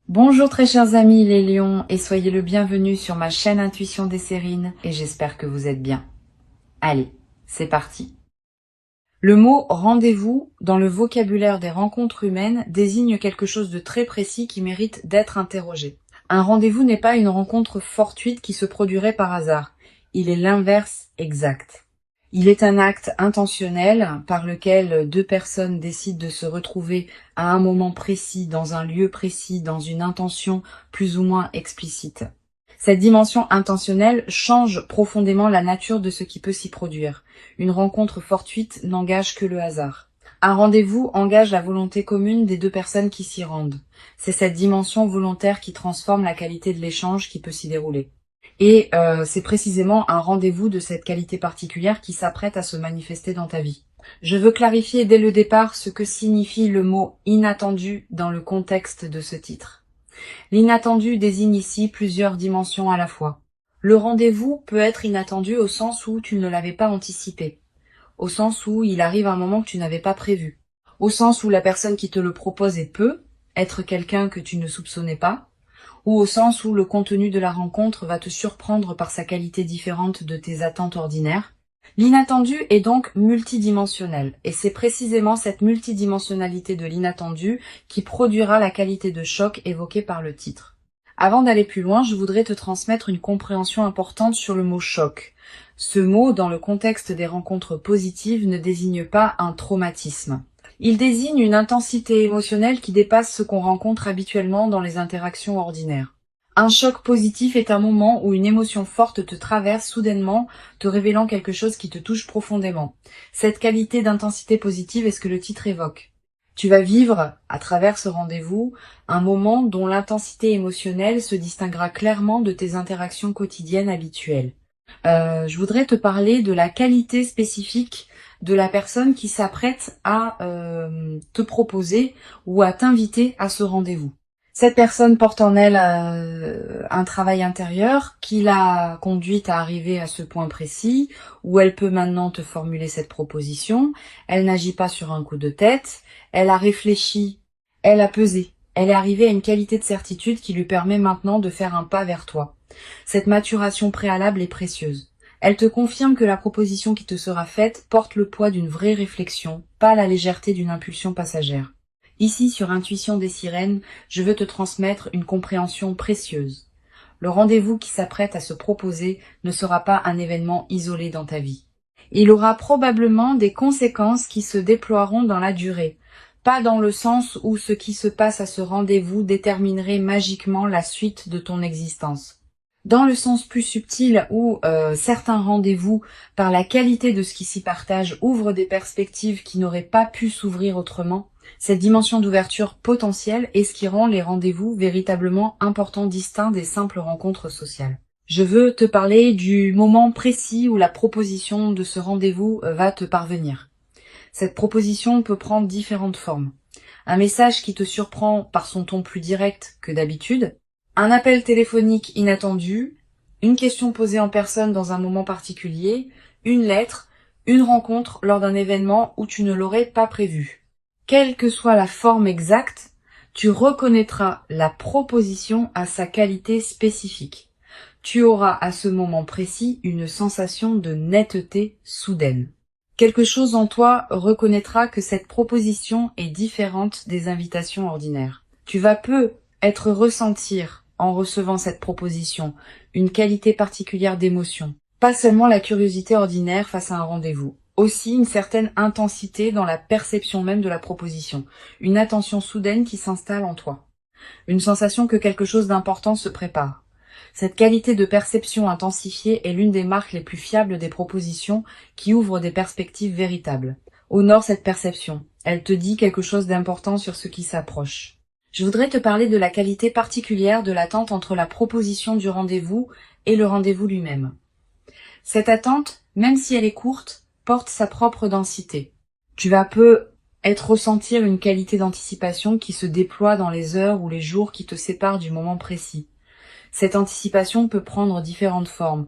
Bonjour très chers amis les lions et soyez le bienvenu sur ma chaîne Intuition des Sérines et j'espère que vous êtes bien. Allez, c'est parti. Le mot rendez-vous dans le vocabulaire des rencontres humaines désigne quelque chose de très précis qui mérite d'être interrogé. Un rendez-vous n'est pas une rencontre fortuite qui se produirait par hasard. Il est l'inverse exact. Il est un acte intentionnel par lequel deux personnes décident de se retrouver à un moment précis, dans un lieu précis, dans une intention plus ou moins explicite. Cette dimension intentionnelle change profondément la nature de ce qui peut s'y produire. Une rencontre fortuite n'engage que le hasard. Un rendez-vous engage la volonté commune des deux personnes qui s'y rendent. C'est cette dimension volontaire qui transforme la qualité de l'échange qui peut s'y dérouler. Et c'est précisément un rendez-vous de cette qualité particulière qui s'apprête à se manifester dans ta vie. Je veux clarifier dès le départ ce que signifie le mot « inattendu » dans le contexte de ce titre. L'inattendu désigne ici plusieurs dimensions à la fois. Le rendez-vous peut être inattendu au sens où tu ne l'avais pas anticipé, au sens où il arrive un moment que tu n'avais pas prévu, au sens où la personne qui te le propose peut être quelqu'un que tu ne soupçonnais pas, ou au sens où le contenu de la rencontre va te surprendre par sa qualité différente de tes attentes ordinaires. L'inattendu est donc multidimensionnel, et c'est précisément cette multidimensionnalité de l'inattendu qui produira la qualité de choc évoquée par le titre. Avant d'aller plus loin, je voudrais te transmettre une compréhension importante sur le mot choc. Ce mot, dans le contexte des rencontres positives, ne désigne pas un traumatisme. Il désigne une intensité émotionnelle qui dépasse ce qu'on rencontre habituellement dans les interactions ordinaires. Un choc positif est un moment où une émotion forte te traverse soudainement, te révélant quelque chose qui te touche profondément. Cette qualité d'intensité positive est ce que le titre évoque. Tu vas vivre, à travers ce rendez-vous, un moment dont l'intensité émotionnelle se distinguera clairement de tes interactions quotidiennes habituelles. Je voudrais te parler de la qualité spécifique de la personne qui s'apprête à te proposer ou à t'inviter à ce rendez-vous. Cette personne porte en elle un travail intérieur qui l'a conduite à arriver à ce point précis où elle peut maintenant te formuler cette proposition. Elle n'agit pas sur un coup de tête, elle a réfléchi, elle a pesé. Elle est arrivée à une qualité de certitude qui lui permet maintenant de faire un pas vers toi. Cette maturation préalable est précieuse. Elle te confirme que la proposition qui te sera faite porte le poids d'une vraie réflexion, pas la légèreté d'une impulsion passagère. Ici, sur Intuition des Sirènes, je veux te transmettre une compréhension précieuse. Le rendez-vous qui s'apprête à se proposer ne sera pas un événement isolé dans ta vie. Il aura probablement des conséquences qui se déploieront dans la durée, pas dans le sens où ce qui se passe à ce rendez-vous déterminerait magiquement la suite de ton existence. Dans le sens plus subtil où certains rendez-vous, par la qualité de ce qui s'y partage, ouvrent des perspectives qui n'auraient pas pu s'ouvrir autrement, cette dimension d'ouverture potentielle est ce qui rend les rendez-vous véritablement importants, distincts des simples rencontres sociales. Je veux te parler du moment précis où la proposition de ce rendez-vous va te parvenir. Cette proposition peut prendre différentes formes. Un message qui te surprend par son ton plus direct que d'habitude, un appel téléphonique inattendu, une question posée en personne dans un moment particulier, une lettre, une rencontre lors d'un événement où tu ne l'aurais pas prévu. Quelle que soit la forme exacte, tu reconnaîtras la proposition à sa qualité spécifique. Tu auras à ce moment précis une sensation de netteté soudaine. Quelque chose en toi reconnaîtra que cette proposition est différente des invitations ordinaires. Tu vas être ressentir, en recevant cette proposition, une qualité particulière d'émotion. Pas seulement la curiosité ordinaire face à un rendez-vous. Aussi une certaine intensité dans la perception même de la proposition. Une attention soudaine qui s'installe en toi. Une sensation que quelque chose d'important se prépare. Cette qualité de perception intensifiée est l'une des marques les plus fiables des propositions qui ouvrent des perspectives véritables. Honore cette perception. Elle te dit quelque chose d'important sur ce qui s'approche. Je voudrais te parler de la qualité particulière de l'attente entre la proposition du rendez-vous et le rendez-vous lui-même. Cette attente, même si elle est courte, porte sa propre densité. Tu vas ressentir une qualité d'anticipation qui se déploie dans les heures ou les jours qui te séparent du moment précis. Cette anticipation peut prendre différentes formes.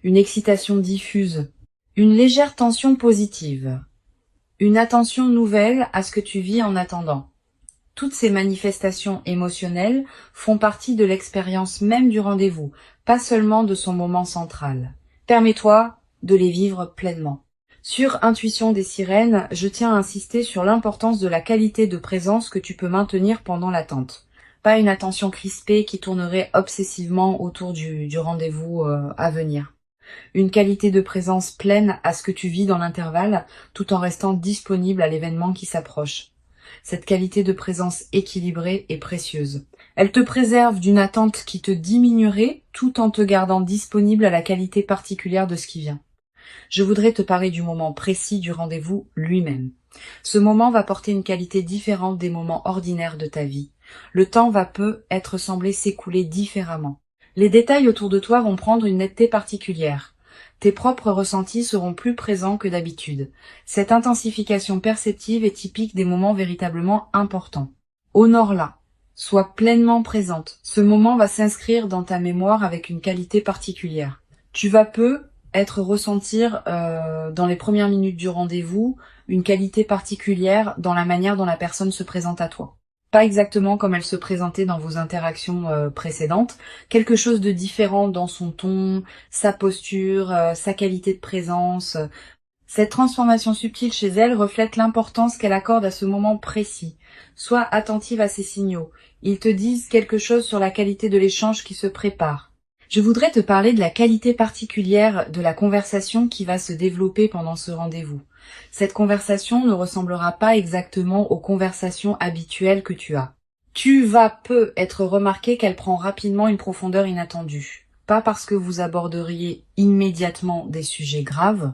Une excitation diffuse, une légère tension positive, une attention nouvelle à ce que tu vis en attendant. Toutes ces manifestations émotionnelles font partie de l'expérience même du rendez-vous, pas seulement de son moment central. Permets-toi de les vivre pleinement. Sur Intuition des sirènes, je tiens à insister sur l'importance de la qualité de présence que tu peux maintenir pendant l'attente. Pas une attention crispée qui tournerait obsessivement autour du rendez-vous à venir. Une qualité de présence pleine à ce que tu vis dans l'intervalle, tout en restant disponible à l'événement qui s'approche. Cette qualité de présence équilibrée est précieuse. Elle te préserve d'une attente qui te diminuerait tout en te gardant disponible à la qualité particulière de ce qui vient. Je voudrais te parler du moment précis du rendez-vous lui-même. Ce moment va porter une qualité différente des moments ordinaires de ta vie. Le temps va peu être semblé s'écouler différemment. Les détails autour de toi vont prendre une netteté particulière. Tes propres ressentis seront plus présents que d'habitude. Cette intensification perceptive est typique des moments véritablement importants. Honore-la. Sois pleinement présente. Ce moment va s'inscrire dans ta mémoire avec une qualité particulière. Tu vas ressentir dans les premières minutes du rendez-vous une qualité particulière dans la manière dont la personne se présente à toi. Pas exactement comme elle se présentait dans vos interactions précédentes, quelque chose de différent dans son ton, sa posture, sa qualité de présence. Cette transformation subtile chez elle reflète l'importance qu'elle accorde à ce moment précis. Sois attentive à ces signaux. Ils te disent quelque chose sur la qualité de l'échange qui se prépare. Je voudrais te parler de la qualité particulière de la conversation qui va se développer pendant ce rendez-vous. Cette conversation ne ressemblera pas exactement aux conversations habituelles que tu as. Tu vas peu être remarqué qu'elle prend rapidement une profondeur inattendue. Pas parce que vous aborderiez immédiatement des sujets graves,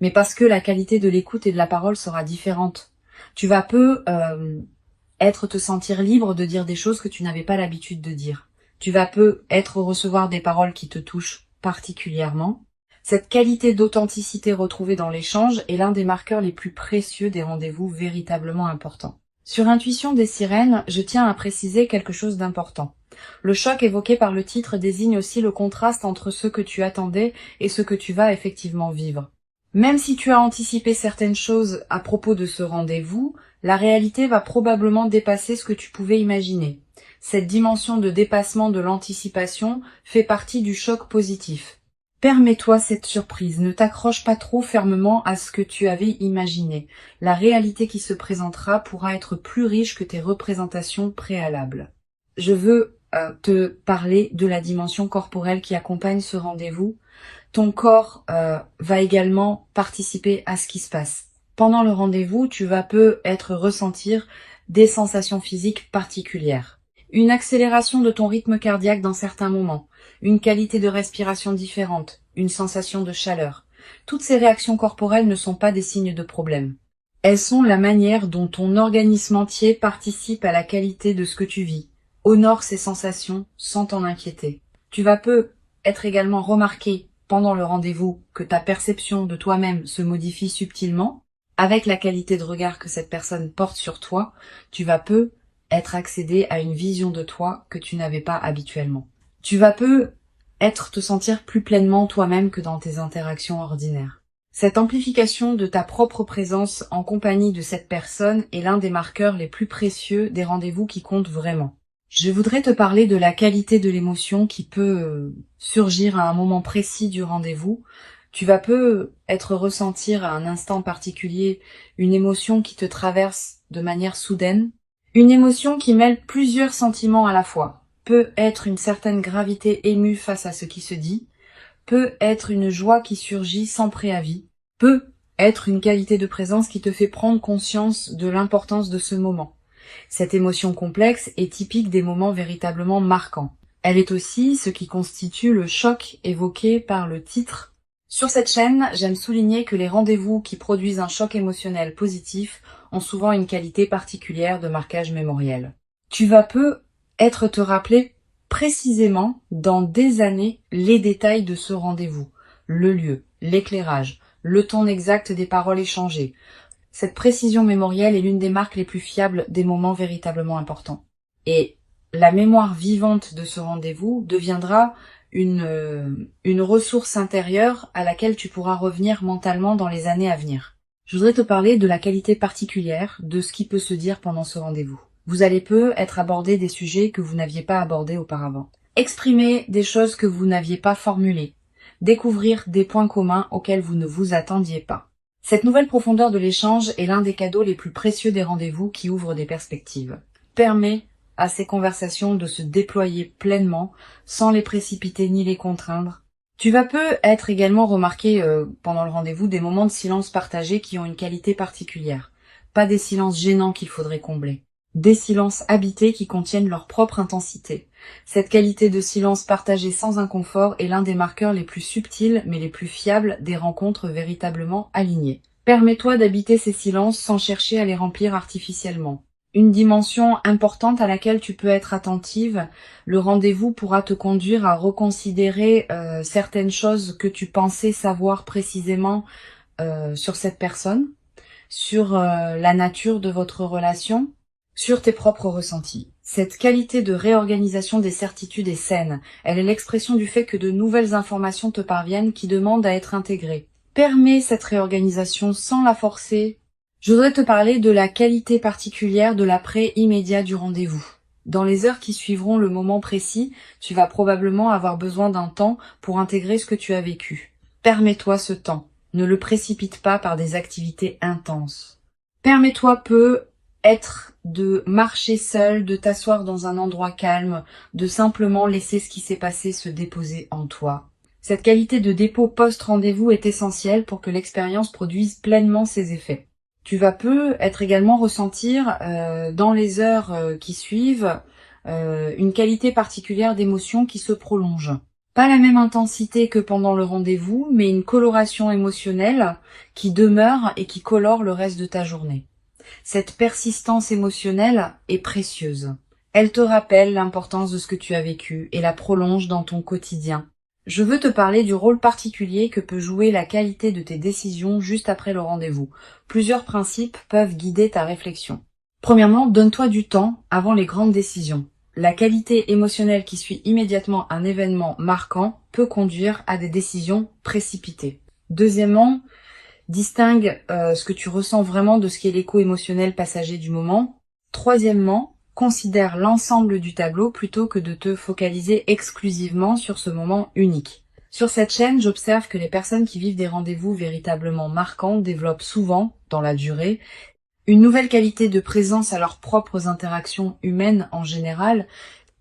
mais parce que la qualité de l'écoute et de la parole sera différente. Tu vas peu te sentir libre de dire des choses que tu n'avais pas l'habitude de dire. Tu vas peu recevoir des paroles qui te touchent particulièrement. Cette qualité d'authenticité retrouvée dans l'échange est l'un des marqueurs les plus précieux des rendez-vous véritablement importants. Sur Intuition des sirènes, je tiens à préciser quelque chose d'important. Le choc évoqué par le titre désigne aussi le contraste entre ce que tu attendais et ce que tu vas effectivement vivre. Même si tu as anticipé certaines choses à propos de ce rendez-vous, la réalité va probablement dépasser ce que tu pouvais imaginer. Cette dimension de dépassement de l'anticipation fait partie du choc positif. Permets-toi cette surprise, ne t'accroche pas trop fermement à ce que tu avais imaginé. La réalité qui se présentera pourra être plus riche que tes représentations préalables. Je veux te parler de la dimension corporelle qui accompagne ce rendez-vous. Ton corps va également participer à ce qui se passe. Pendant le rendez-vous, tu vas ressentir des sensations physiques particulières. Une accélération de ton rythme cardiaque dans certains moments, une qualité de respiration différente, une sensation de chaleur. Toutes ces réactions corporelles ne sont pas des signes de problème. Elles sont la manière dont ton organisme entier participe à la qualité de ce que tu vis. Honore ces sensations sans t'en inquiéter. Tu vas être également remarqué pendant le rendez-vous que ta perception de toi-même se modifie subtilement. Avec la qualité de regard que cette personne porte sur toi, tu vas accéder à une vision de toi que tu n'avais pas habituellement. Tu vas te sentir plus pleinement toi-même que dans tes interactions ordinaires. Cette amplification de ta propre présence en compagnie de cette personne est l'un des marqueurs les plus précieux des rendez-vous qui comptent vraiment. Je voudrais te parler de la qualité de l'émotion qui peut surgir à un moment précis du rendez-vous. Tu vas ressentir à un instant particulier une émotion qui te traverse de manière soudaine. Une émotion qui mêle plusieurs sentiments à la fois. Peut être une certaine gravité émue face à ce qui se dit. Peut être une joie qui surgit sans préavis. Peut être une qualité de présence qui te fait prendre conscience de l'importance de ce moment. Cette émotion complexe est typique des moments véritablement marquants. Elle est aussi ce qui constitue le choc évoqué par le titre. Sur cette chaîne, j'aime souligner que les rendez-vous qui produisent un choc émotionnel positif ont souvent une qualité particulière de marquage mémoriel. Tu vas te rappeler précisément dans des années les détails de ce rendez-vous, le lieu, l'éclairage, le ton exact des paroles échangées. Cette précision mémorielle est l'une des marques les plus fiables des moments véritablement importants. Et la mémoire vivante de ce rendez-vous deviendra une ressource intérieure à laquelle tu pourras revenir mentalement dans les années à venir. Je voudrais te parler de la qualité particulière de ce qui peut se dire pendant ce rendez-vous. Vous allez peu être abordé des sujets que vous n'aviez pas abordés auparavant. Exprimer des choses que vous n'aviez pas formulées. Découvrir des points communs auxquels vous ne vous attendiez pas. Cette nouvelle profondeur de l'échange est l'un des cadeaux les plus précieux des rendez-vous qui ouvrent des perspectives. Permet à ces conversations de se déployer pleinement, sans les précipiter ni les contraindre. Tu vas peu être également remarqué pendant le rendez-vous des moments de silence partagés qui ont une qualité particulière. Pas des silences gênants qu'il faudrait combler. Des silences habités qui contiennent leur propre intensité. Cette qualité de silence partagé sans inconfort est l'un des marqueurs les plus subtils mais les plus fiables des rencontres véritablement alignées. Permets-toi d'habiter ces silences sans chercher à les remplir artificiellement. Une dimension importante à laquelle tu peux être attentive, le rendez-vous pourra te conduire à reconsidérer certaines choses que tu pensais savoir précisément sur cette personne, sur la nature de votre relation, sur tes propres ressentis. Cette qualité de réorganisation des certitudes est saine. Elle est l'expression du fait que de nouvelles informations te parviennent qui demandent à être intégrées. Permets cette réorganisation sans la forcer. Je voudrais te parler de la qualité particulière de l'après immédiat du rendez-vous. Dans les heures qui suivront le moment précis, tu vas probablement avoir besoin d'un temps pour intégrer ce que tu as vécu. Permets-toi ce temps. Ne le précipite pas par des activités intenses. Permets-toi être de marcher seul, de t'asseoir dans un endroit calme, de simplement laisser ce qui s'est passé se déposer en toi. Cette qualité de dépôt post-rendez-vous est essentielle pour que l'expérience produise pleinement ses effets. Tu vas peu être également ressentir dans les heures qui suivent une qualité particulière d'émotion qui se prolonge. Pas la même intensité que pendant le rendez-vous, mais une coloration émotionnelle qui demeure et qui colore le reste de ta journée. Cette persistance émotionnelle est précieuse. Elle te rappelle l'importance de ce que tu as vécu et la prolonge dans ton quotidien. Je veux te parler du rôle particulier que peut jouer la qualité de tes décisions juste après le rendez-vous. Plusieurs principes peuvent guider ta réflexion. Premièrement, donne-toi du temps avant les grandes décisions. La qualité émotionnelle qui suit immédiatement un événement marquant peut conduire à des décisions précipitées. Deuxièmement, distingue ce que tu ressens vraiment de ce qui est l'écho émotionnel passager du moment. Troisièmement, considère l'ensemble du tableau plutôt que de te focaliser exclusivement sur ce moment unique. Sur cette chaîne, j'observe que les personnes qui vivent des rendez-vous véritablement marquants développent souvent, dans la durée, une nouvelle qualité de présence à leurs propres interactions humaines en général.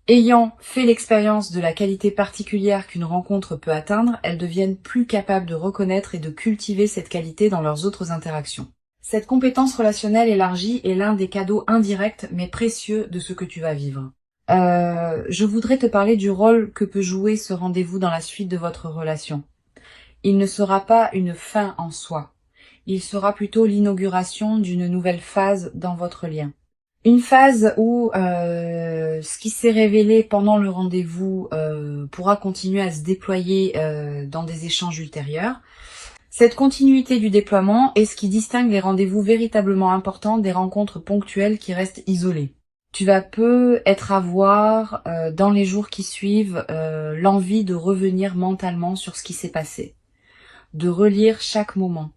Ayant fait l'expérience de la qualité particulière qu'une rencontre peut atteindre, elles deviennent plus capables de reconnaître et de cultiver cette qualité dans leurs autres interactions. Cette compétence relationnelle élargie est l'un des cadeaux indirects mais précieux de ce que tu vas vivre. Je voudrais te parler du rôle que peut jouer ce rendez-vous dans la suite de votre relation. Il ne sera pas une fin en soi. Il sera plutôt l'inauguration d'une nouvelle phase dans votre lien. Une phase où ce qui s'est révélé pendant le rendez-vous pourra continuer à se déployer dans des échanges ultérieurs. Cette continuité du déploiement est ce qui distingue les rendez-vous véritablement importants des rencontres ponctuelles qui restent isolées. Tu vas peu être à voir dans les jours qui suivent l'envie de revenir mentalement sur ce qui s'est passé, de relire chaque moment,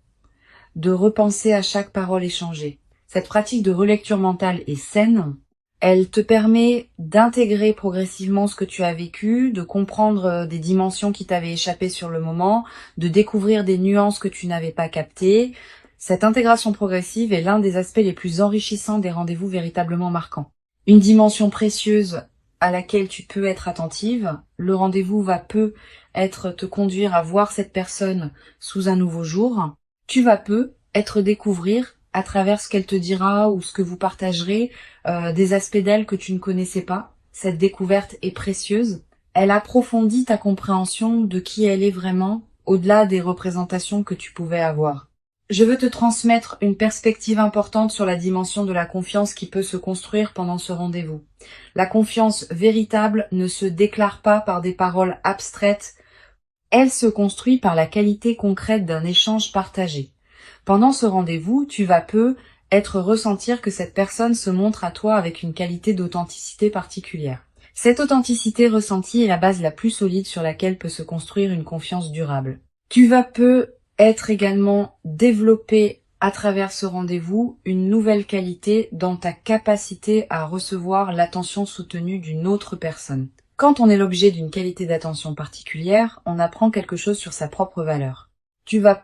de repenser à chaque parole échangée. Cette pratique de relecture mentale est saine. Elle te permet d'intégrer progressivement ce que tu as vécu, de comprendre des dimensions qui t'avaient échappé sur le moment, de découvrir des nuances que tu n'avais pas captées. Cette intégration progressive est l'un des aspects les plus enrichissants des rendez-vous véritablement marquants. Une dimension précieuse à laquelle tu peux être attentive. Le rendez-vous va peu te conduire à voir cette personne sous un nouveau jour. Tu vas peu découvrir à travers ce qu'elle te dira ou ce que vous partagerez, des aspects d'elle que tu ne connaissais pas. Cette découverte est précieuse. Elle approfondit ta compréhension de qui elle est vraiment, au-delà des représentations que tu pouvais avoir. Je veux te transmettre une perspective importante sur la dimension de la confiance qui peut se construire pendant ce rendez-vous. La confiance véritable ne se déclare pas par des paroles abstraites. Elle se construit par la qualité concrète d'un échange partagé. Pendant ce rendez-vous, tu vas peu ressentir que cette personne se montre à toi avec une qualité d'authenticité particulière. Cette authenticité ressentie est la base la plus solide sur laquelle peut se construire une confiance durable. Tu vas peu également développer à travers ce rendez-vous, une nouvelle qualité dans ta capacité à recevoir l'attention soutenue d'une autre personne. Quand on est l'objet d'une qualité d'attention particulière, on apprend quelque chose sur sa propre valeur. Tu vas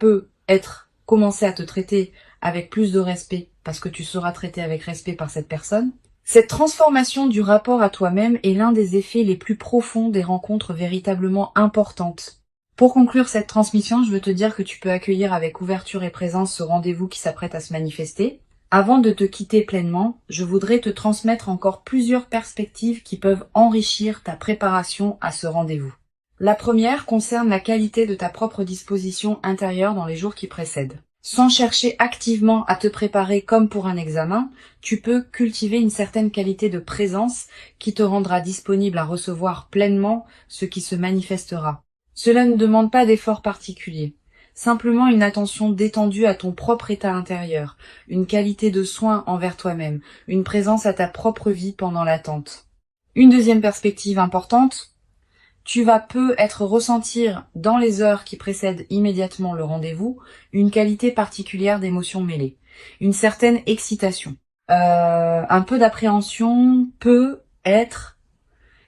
commencer à te traiter avec plus de respect parce que tu seras traité avec respect par cette personne. Cette transformation du rapport à toi-même est l'un des effets les plus profonds des rencontres véritablement importantes. Pour conclure cette transmission, je veux te dire que tu peux accueillir avec ouverture et présence ce rendez-vous qui s'apprête à se manifester. Avant de te quitter pleinement, je voudrais te transmettre encore plusieurs perspectives qui peuvent enrichir ta préparation à ce rendez-vous. La première concerne la qualité de ta propre disposition intérieure dans les jours qui précèdent. Sans chercher activement à te préparer comme pour un examen, tu peux cultiver une certaine qualité de présence qui te rendra disponible à recevoir pleinement ce qui se manifestera. Cela ne demande pas d'effort particulier, simplement une attention détendue à ton propre état intérieur, une qualité de soin envers toi-même, une présence à ta propre vie pendant l'attente. Une deuxième perspective importante, tu vas être ressentir dans les heures qui précèdent immédiatement le rendez-vous une qualité particulière d'émotions mêlées, une certaine excitation, un peu d'appréhension, peut être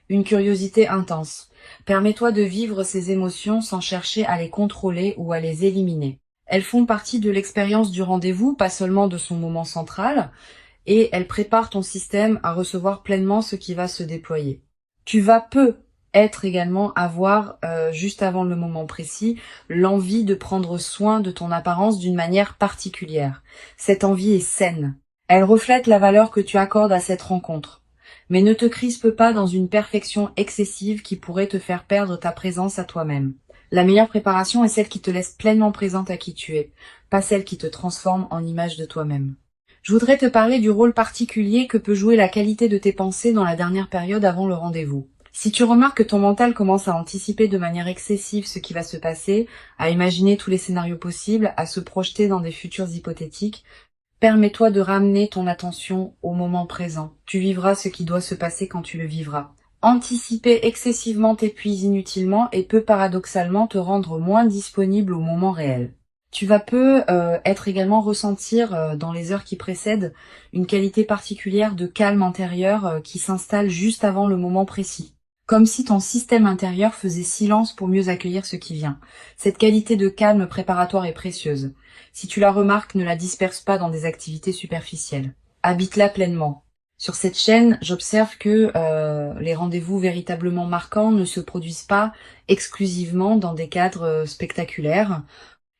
une curiosité intense. Permets-toi de vivre ces émotions sans chercher à les contrôler ou à les éliminer. Elles font partie de l'expérience du rendez-vous, pas seulement de son moment central, et elles préparent ton système à recevoir pleinement ce qui va se déployer. Tu vas avoir, juste avant le moment précis, l'envie de prendre soin de ton apparence d'une manière particulière. Cette envie est saine. Elle reflète la valeur que tu accordes à cette rencontre. Mais ne te crispe pas dans une perfection excessive qui pourrait te faire perdre ta présence à toi-même. La meilleure préparation est celle qui te laisse pleinement présente à qui tu es, pas celle qui te transforme en image de toi-même. Je voudrais te parler du rôle particulier que peut jouer la qualité de tes pensées dans la dernière période avant le rendez-vous. Si tu remarques que ton mental commence à anticiper de manière excessive ce qui va se passer, à imaginer tous les scénarios possibles, à se projeter dans des futurs hypothétiques, permets-toi de ramener ton attention au moment présent. Tu vivras ce qui doit se passer quand tu le vivras. Anticiper excessivement t'épuise inutilement et peut paradoxalement te rendre moins disponible au moment réel. Tu vas être également ressentir dans les heures qui précèdent une qualité particulière de calme intérieur qui s'installe juste avant le moment précis. Comme si ton système intérieur faisait silence pour mieux accueillir ce qui vient. Cette qualité de calme préparatoire est précieuse. Si tu la remarques, ne la disperse pas dans des activités superficielles. Habite-la pleinement. Sur cette chaîne, j'observe que les rendez-vous véritablement marquants ne se produisent pas exclusivement dans des cadres spectaculaires.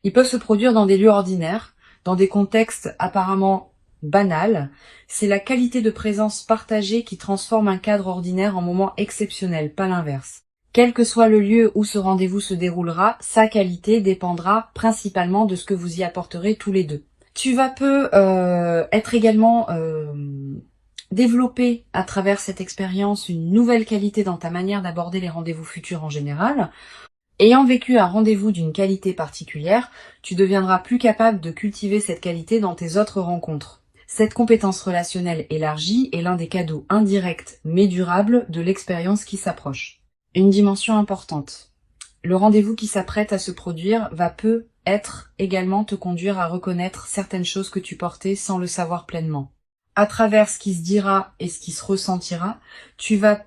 Ils peuvent se produire dans des lieux ordinaires, dans des contextes apparemment banals. C'est la qualité de présence partagée qui transforme un cadre ordinaire en moment exceptionnel, pas l'inverse. Quel que soit le lieu où ce rendez-vous se déroulera, sa qualité dépendra principalement de ce que vous y apporterez tous les deux. Tu vas être également développer à travers cette expérience une nouvelle qualité dans ta manière d'aborder les rendez-vous futurs en général. Ayant vécu un rendez-vous d'une qualité particulière, tu deviendras plus capable de cultiver cette qualité dans tes autres rencontres. Cette compétence relationnelle élargie est l'un des cadeaux indirects mais durables de l'expérience qui s'approche. Une dimension importante. Le rendez-vous qui s'apprête à se produire va peut-être également te conduire à reconnaître certaines choses que tu portais sans le savoir pleinement. À travers ce qui se dira et ce qui se ressentira, tu vas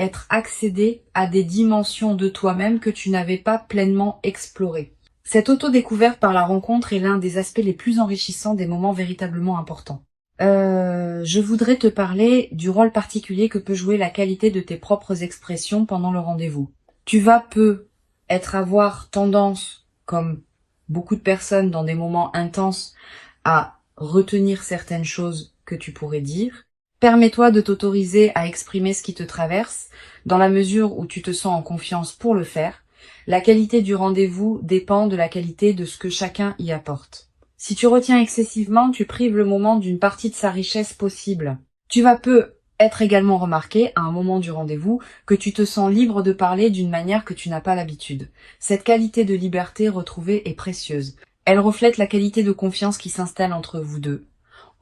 être accédé à des dimensions de toi-même que tu n'avais pas pleinement explorées. Cette auto-découverte par la rencontre est l'un des aspects les plus enrichissants des moments véritablement importants. Je voudrais te parler du rôle particulier que peut jouer la qualité de tes propres expressions pendant le rendez-vous. Tu vas avoir tendance, comme beaucoup de personnes dans des moments intenses, à retenir certaines choses que tu pourrais dire. Permets-toi de t'autoriser à exprimer ce qui te traverse, dans la mesure où tu te sens en confiance pour le faire. La qualité du rendez-vous dépend de la qualité de ce que chacun y apporte. Si tu retiens excessivement, tu prives le moment d'une partie de sa richesse possible. Tu vas être également remarqué, à un moment du rendez-vous, que tu te sens libre de parler d'une manière que tu n'as pas l'habitude. Cette qualité de liberté retrouvée est précieuse. Elle reflète la qualité de confiance qui s'installe entre vous deux.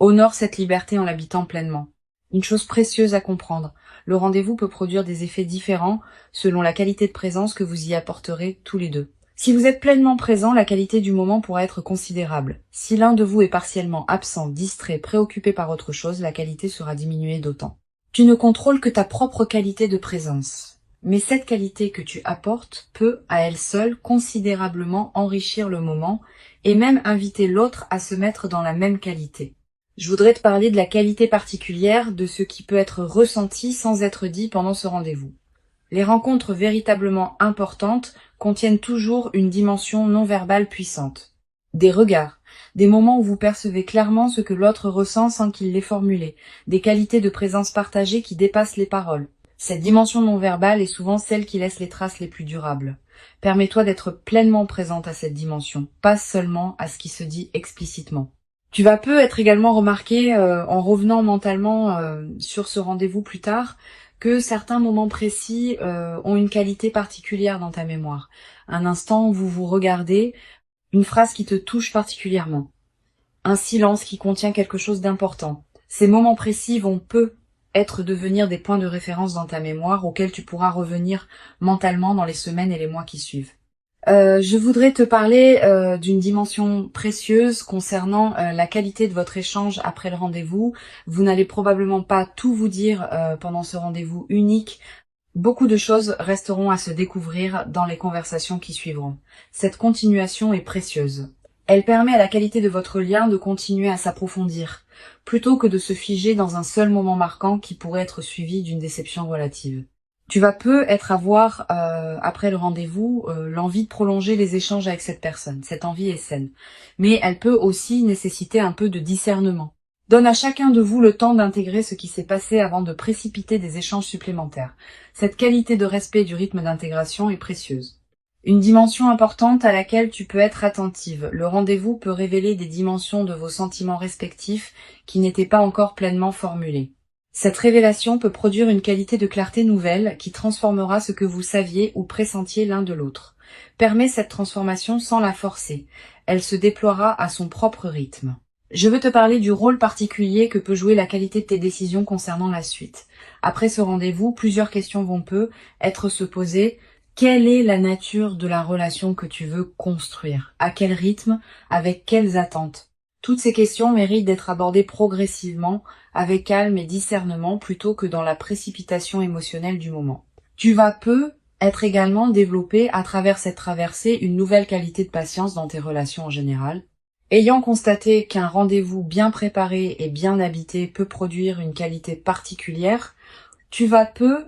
Honore cette liberté en l'habitant pleinement. Une chose précieuse à comprendre, le rendez-vous peut produire des effets différents selon la qualité de présence que vous y apporterez tous les deux. Si vous êtes pleinement présent, la qualité du moment pourra être considérable. Si l'un de vous est partiellement absent, distrait, préoccupé par autre chose, la qualité sera diminuée d'autant. Tu ne contrôles que ta propre qualité de présence. Mais cette qualité que tu apportes peut, à elle seule, considérablement enrichir le moment et même inviter l'autre à se mettre dans la même qualité. Je voudrais te parler de la qualité particulière de ce qui peut être ressenti sans être dit pendant ce rendez-vous. Les rencontres véritablement importantes contiennent toujours une dimension non verbale puissante. Des regards, des moments où vous percevez clairement ce que l'autre ressent sans qu'il l'ait formulé, des qualités de présence partagée qui dépassent les paroles. Cette dimension non verbale est souvent celle qui laisse les traces les plus durables. Permets-toi d'être pleinement présente à cette dimension, pas seulement à ce qui se dit explicitement. Tu vas peu être également remarqué, en revenant mentalement sur ce rendez-vous plus tard, que certains moments précis ont une qualité particulière dans ta mémoire. Un instant où vous vous regardez, une phrase qui te touche particulièrement, un silence qui contient quelque chose d'important. Ces moments précis vont peu devenir des points de référence dans ta mémoire auxquels tu pourras revenir mentalement dans les semaines et les mois qui suivent. Je voudrais te parler d'une dimension précieuse concernant la qualité de votre échange après le rendez-vous. Vous n'allez probablement pas tout vous dire pendant ce rendez-vous unique. Beaucoup de choses resteront à se découvrir dans les conversations qui suivront. Cette continuation est précieuse. Elle permet à la qualité de votre lien de continuer à s'approfondir, plutôt que de se figer dans un seul moment marquant qui pourrait être suivi d'une déception relative. Tu vas peu être à voir, après le rendez-vous, l'envie de prolonger les échanges avec cette personne. Cette envie est saine. Mais elle peut aussi nécessiter un peu de discernement. Donne à chacun de vous le temps d'intégrer ce qui s'est passé avant de précipiter des échanges supplémentaires. Cette qualité de respect du rythme d'intégration est précieuse. Une dimension importante à laquelle tu peux être attentive. Le rendez-vous peut révéler des dimensions de vos sentiments respectifs qui n'étaient pas encore pleinement formulées. Cette révélation peut produire une qualité de clarté nouvelle qui transformera ce que vous saviez ou pressentiez l'un de l'autre. Permets cette transformation sans la forcer. Elle se déploiera à son propre rythme. Je veux te parler du rôle particulier que peut jouer la qualité de tes décisions concernant la suite. Après ce rendez-vous, plusieurs questions vont être se poser. Quelle est la nature de la relation que tu veux construire? À quel rythme? Avec quelles attentes? Toutes ces questions méritent d'être abordées progressivement, avec calme et discernement, plutôt que dans la précipitation émotionnelle du moment. Tu vas peu être également développé à travers cette traversée une nouvelle qualité de patience dans tes relations en général. Ayant constaté qu'un rendez-vous bien préparé et bien habité peut produire une qualité particulière, tu vas peu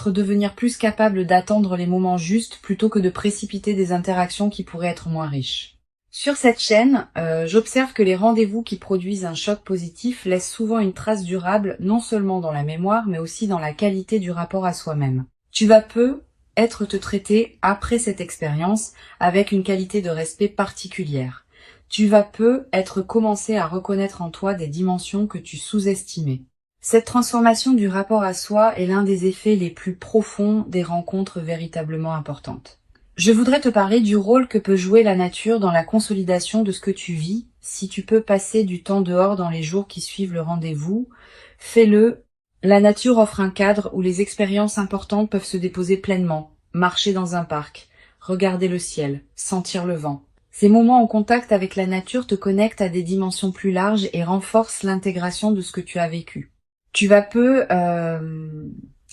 devenir plus capable d'attendre les moments justes plutôt que de précipiter des interactions qui pourraient être moins riches. Sur cette chaîne, j'observe que les rendez-vous qui produisent un choc positif laissent souvent une trace durable, non seulement dans la mémoire, mais aussi dans la qualité du rapport à soi-même. Tu vas peu te traiter après cette expérience avec une qualité de respect particulière. Tu vas peu commencé à reconnaître en toi des dimensions que tu sous-estimais. Cette transformation du rapport à soi est l'un des effets les plus profonds des rencontres véritablement importantes. Je voudrais te parler du rôle que peut jouer la nature dans la consolidation de ce que tu vis. Si tu peux passer du temps dehors dans les jours qui suivent le rendez-vous, fais-le. La nature offre un cadre où les expériences importantes peuvent se déposer pleinement. Marcher dans un parc, regarder le ciel, sentir le vent. Ces moments en contact avec la nature te connectent à des dimensions plus larges et renforcent l'intégration de ce que tu as vécu. Tu vas peu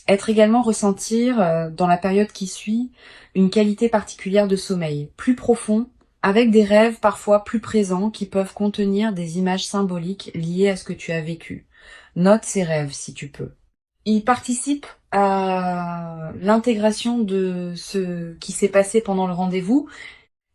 également ressentir, dans la période qui suit, une qualité particulière de sommeil, plus profond, avec des rêves parfois plus présents qui peuvent contenir des images symboliques liées à ce que tu as vécu. Note ces rêves si tu peux. Ils participent à l'intégration de ce qui s'est passé pendant le rendez-vous.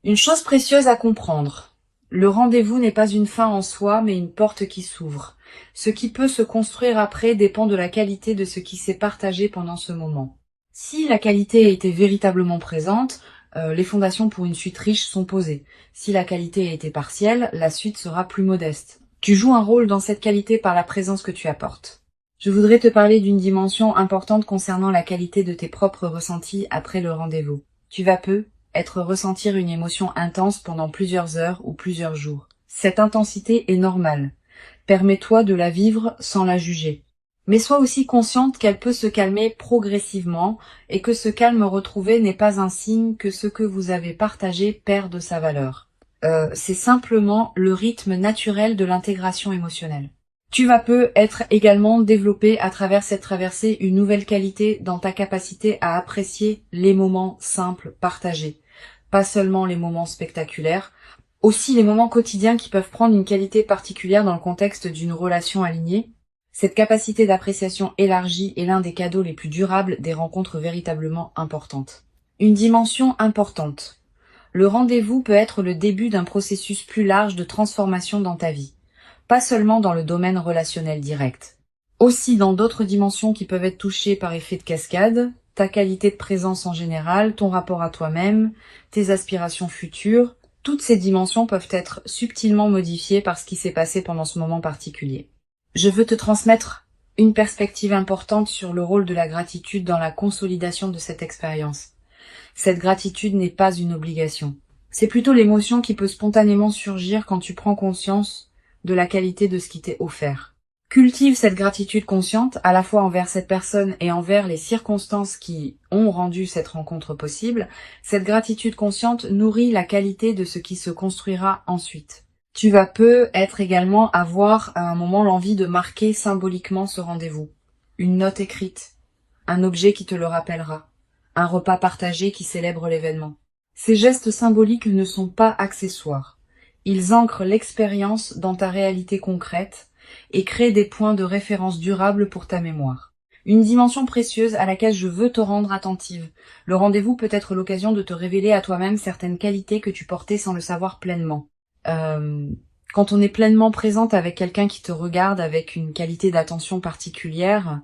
Une chose précieuse à comprendre. Le rendez-vous n'est pas une fin en soi, mais une porte qui s'ouvre. Ce qui peut se construire après dépend de la qualité de ce qui s'est partagé pendant ce moment. Si la qualité a été véritablement présente, les fondations pour une suite riche sont posées. Si la qualité a été partielle, la suite sera plus modeste. Tu joues un rôle dans cette qualité par la présence que tu apportes. Je voudrais te parler d'une dimension importante concernant la qualité de tes propres ressentis après le rendez-vous. Tu vas peu ressentir une émotion intense pendant plusieurs heures ou plusieurs jours. Cette intensité est normale. Permets-toi de la vivre sans la juger. Mais sois aussi consciente qu'elle peut se calmer progressivement et que ce calme retrouvé n'est pas un signe que ce que vous avez partagé perd de sa valeur. C'est simplement le rythme naturel de l'intégration émotionnelle. Tu vas peut-être également développer à travers cette traversée une nouvelle qualité dans ta capacité à apprécier les moments simples partagés. Pas seulement les moments spectaculaires, aussi les moments quotidiens qui peuvent prendre une qualité particulière dans le contexte d'une relation alignée. Cette capacité d'appréciation élargie est l'un des cadeaux les plus durables des rencontres véritablement importantes. Une dimension importante. Le rendez-vous peut être le début d'un processus plus large de transformation dans ta vie, pas seulement dans le domaine relationnel direct. Aussi dans d'autres dimensions qui peuvent être touchées par effet de cascade, ta qualité de présence en général, ton rapport à toi-même, tes aspirations futures, toutes ces dimensions peuvent être subtilement modifiées par ce qui s'est passé pendant ce moment particulier. Je veux te transmettre une perspective importante sur le rôle de la gratitude dans la consolidation de cette expérience. Cette gratitude n'est pas une obligation. C'est plutôt l'émotion qui peut spontanément surgir quand tu prends conscience de la qualité de ce qui t'est offert. Cultive cette gratitude consciente à la fois envers cette personne et envers les circonstances qui ont rendu cette rencontre possible. Cette gratitude consciente nourrit la qualité de ce qui se construira ensuite. Tu vas peut-être également avoir à un moment l'envie de marquer symboliquement ce rendez-vous. Une note écrite, un objet qui te le rappellera, un repas partagé qui célèbre l'événement. Ces gestes symboliques ne sont pas accessoires. Ils ancrent l'expérience dans ta réalité concrète et créent des points de référence durables pour ta mémoire. Une dimension précieuse à laquelle je veux te rendre attentive. Le rendez-vous peut être l'occasion de te révéler à toi-même certaines qualités que tu portais sans le savoir pleinement. Quand on est pleinement présente avec quelqu'un qui te regarde avec une qualité d'attention particulière,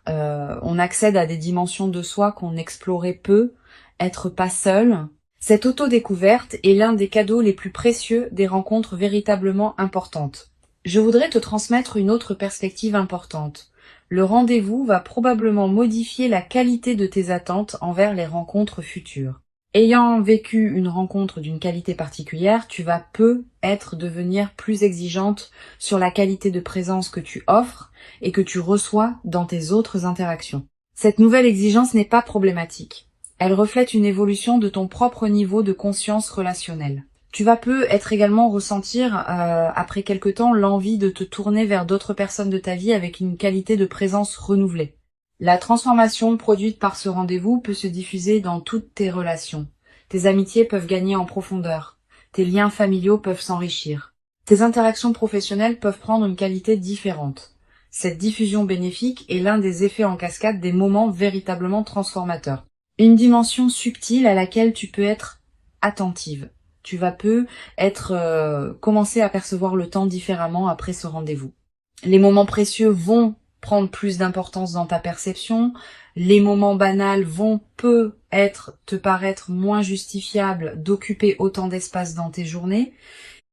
on accède à des dimensions de soi qu'on explorait peu, être pas seul. Cette auto-découverte est l'un des cadeaux les plus précieux des rencontres véritablement importantes. Je voudrais te transmettre une autre perspective importante. Le rendez-vous va probablement modifier la qualité de tes attentes envers les rencontres futures. Ayant vécu une rencontre d'une qualité particulière, tu vas peut-être devenir plus exigeante sur la qualité de présence que tu offres et que tu reçois dans tes autres interactions. Cette nouvelle exigence n'est pas problématique. Elle reflète une évolution de ton propre niveau de conscience relationnelle. Tu vas peut-être également ressentir, après quelque temps, l'envie de te tourner vers d'autres personnes de ta vie avec une qualité de présence renouvelée. La transformation produite par ce rendez-vous peut se diffuser dans toutes tes relations. Tes amitiés peuvent gagner en profondeur. Tes liens familiaux peuvent s'enrichir. Tes interactions professionnelles peuvent prendre une qualité différente. Cette diffusion bénéfique est l'un des effets en cascade des moments véritablement transformateurs. Une dimension subtile à laquelle tu peux être attentive. Tu vas commencer à percevoir le temps différemment après ce rendez-vous. Les moments précieux vont prendre plus d'importance dans ta perception, les moments banals vont peut-être te paraître moins justifiables d'occuper autant d'espace dans tes journées.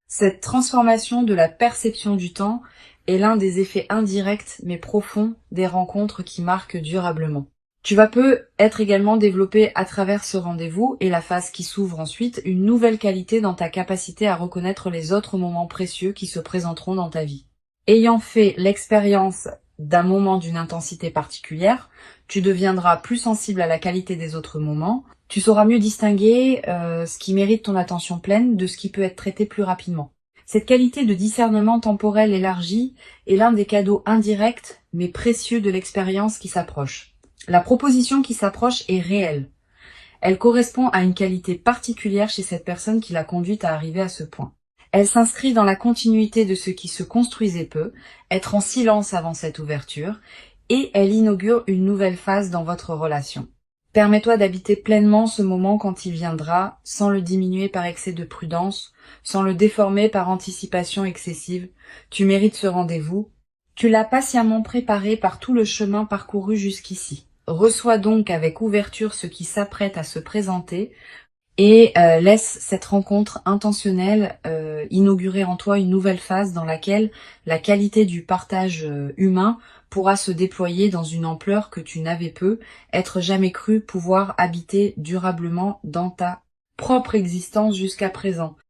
Cette transformation de la perception du temps est l'un des effets indirects mais profonds des rencontres qui marquent durablement. Tu vas peut-être également développer à travers ce rendez-vous et la phase qui s'ouvre ensuite une nouvelle qualité dans ta capacité à reconnaître les autres moments précieux qui se présenteront dans ta vie. Ayant fait l'expérience d'un moment d'une intensité particulière, tu deviendras plus sensible à la qualité des autres moments, tu sauras mieux distinguer ce qui mérite ton attention pleine de ce qui peut être traité plus rapidement. Cette qualité de discernement temporel élargi est l'un des cadeaux indirects mais précieux de l'expérience qui s'approche. La proposition qui s'approche est réelle. Elle correspond à une qualité particulière chez cette personne qui l'a conduite à arriver à ce point. Elle s'inscrit dans la continuité de ce qui se construisait peu, être en silence avant cette ouverture, et elle inaugure une nouvelle phase dans votre relation. Permets-toi d'habiter pleinement ce moment quand il viendra, sans le diminuer par excès de prudence, sans le déformer par anticipation excessive. Tu mérites ce rendez-vous. Tu l'as patiemment préparé par tout le chemin parcouru jusqu'ici. Reçois donc avec ouverture ce qui s'apprête à se présenter et laisse cette rencontre intentionnelle inaugurer en toi une nouvelle phase dans laquelle la qualité du partage humain pourra se déployer dans une ampleur que tu n'avais être jamais cru pouvoir habiter durablement dans ta propre existence jusqu'à présent.